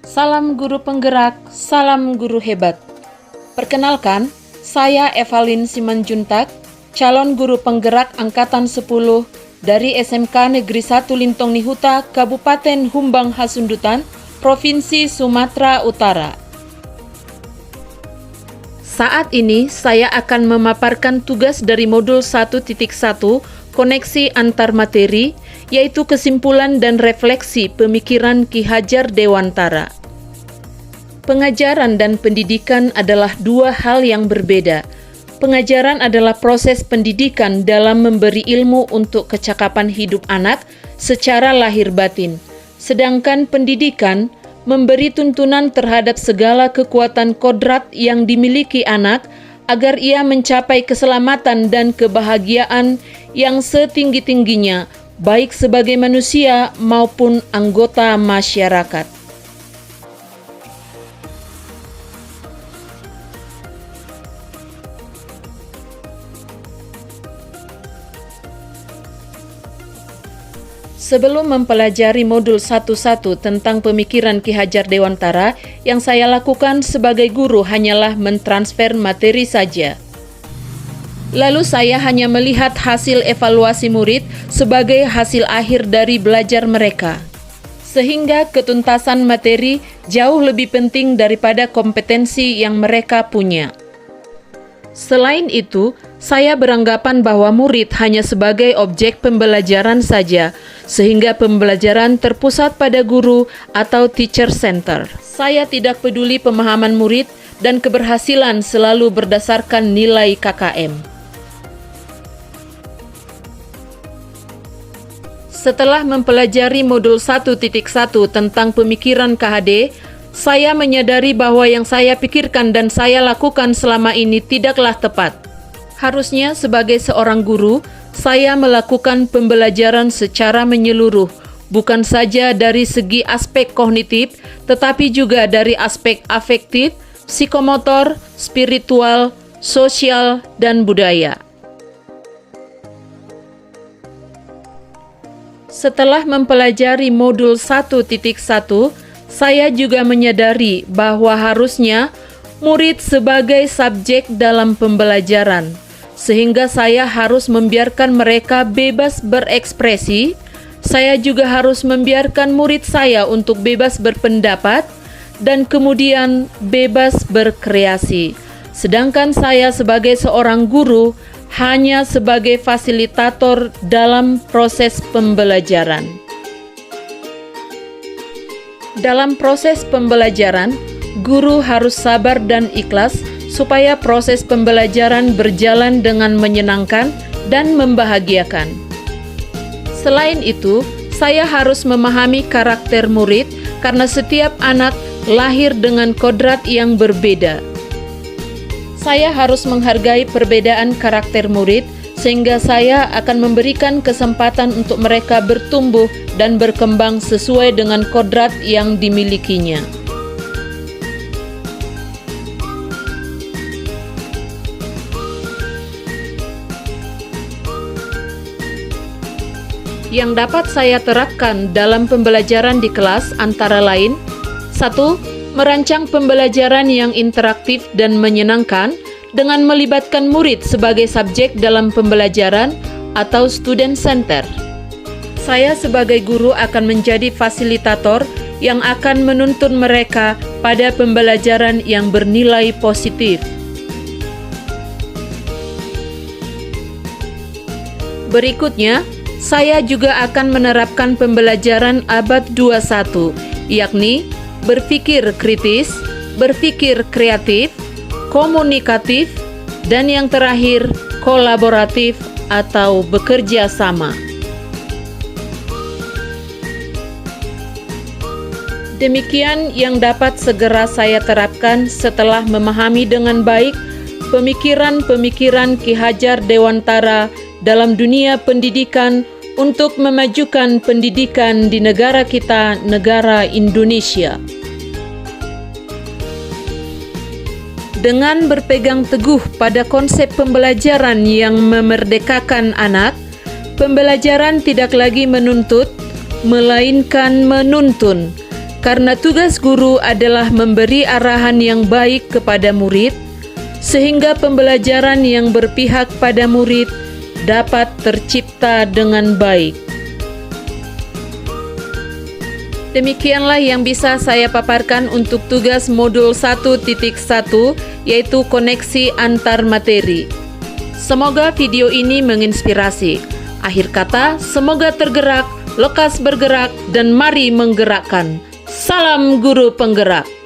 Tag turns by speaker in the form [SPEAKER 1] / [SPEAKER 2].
[SPEAKER 1] Salam guru penggerak, salam guru hebat. Perkenalkan, saya Evalin Simanjuntak, calon guru penggerak Angkatan 10 dari SMK Negeri 1 Lintong Nihuta, Kabupaten Humbang Hasundutan, Provinsi Sumatera Utara. Saat ini saya akan memaparkan tugas dari modul 1.1 koneksi antar materi, yaitu kesimpulan dan refleksi pemikiran Ki Hajar Dewantara. Pengajaran dan pendidikan adalah dua hal yang berbeda. Pengajaran adalah proses pendidikan dalam memberi ilmu untuk kecakapan hidup anak secara lahir batin. Sedangkan pendidikan memberi tuntunan terhadap segala kekuatan kodrat yang dimiliki anak agar ia mencapai keselamatan dan kebahagiaan yang setinggi-tingginya, baik sebagai manusia maupun anggota masyarakat. Sebelum mempelajari modul 1.1 tentang pemikiran Ki Hajar Dewantara, yang saya lakukan sebagai guru hanyalah mentransfer materi saja. Lalu saya hanya melihat hasil evaluasi murid sebagai hasil akhir dari belajar mereka. Sehingga ketuntasan materi jauh lebih penting daripada kompetensi yang mereka punya. Selain itu, saya beranggapan bahwa murid hanya sebagai objek pembelajaran saja, sehingga pembelajaran terpusat pada guru atau teacher center. Saya tidak peduli pemahaman murid dan keberhasilan selalu berdasarkan nilai KKM. Setelah mempelajari modul 1.1 tentang pemikiran KHD, saya menyadari bahwa yang saya pikirkan dan saya lakukan selama ini tidaklah tepat. Harusnya sebagai seorang guru, saya melakukan pembelajaran secara menyeluruh, bukan saja dari segi aspek kognitif, tetapi juga dari aspek afektif, psikomotor, spiritual, sosial, dan budaya. Setelah mempelajari modul 1.1, saya juga menyadari bahwa harusnya murid sebagai subjek dalam pembelajaran, sehingga saya harus membiarkan mereka bebas berekspresi. Saya juga harus membiarkan murid saya untuk bebas berpendapat dan kemudian bebas berkreasi. Sedangkan saya sebagai seorang guru hanya sebagai fasilitator dalam proses pembelajaran. Dalam proses pembelajaran, guru harus sabar dan ikhlas supaya proses pembelajaran berjalan dengan menyenangkan dan membahagiakan. Selain itu, saya harus memahami karakter murid karena setiap anak lahir dengan kodrat yang berbeda. Saya harus menghargai perbedaan karakter murid sehingga saya akan memberikan kesempatan untuk mereka bertumbuh dan berkembang sesuai dengan kodrat yang dimilikinya. Yang dapat saya terapkan dalam pembelajaran di kelas antara lain: 1. Merancang pembelajaran yang interaktif dan menyenangkan dengan melibatkan murid sebagai subjek dalam pembelajaran atau student center. Saya sebagai guru akan menjadi fasilitator yang akan menuntun mereka pada pembelajaran yang bernilai positif. Berikutnya, saya juga akan menerapkan pembelajaran abad 21, yakni berpikir kritis, berpikir kreatif, komunikatif, dan yang terakhir, kolaboratif atau bekerja sama. Demikian yang dapat segera saya terapkan setelah memahami dengan baik pemikiran-pemikiran Ki Hajar Dewantara dalam dunia pendidikan untuk memajukan pendidikan di negara kita, negara Indonesia. Dengan berpegang teguh pada konsep pembelajaran yang memerdekakan anak, pembelajaran tidak lagi menuntut, melainkan menuntun, Karena tugas guru adalah memberi arahan yang baik kepada murid, sehingga pembelajaran yang berpihak pada murid dapat tercipta dengan baik. Demikianlah yang bisa saya paparkan untuk tugas modul 1.1, yaitu koneksi antar materi. Semoga video ini menginspirasi. Akhir kata, semoga tergerak, lekas bergerak, dan mari menggerakkan. Salam guru penggerak.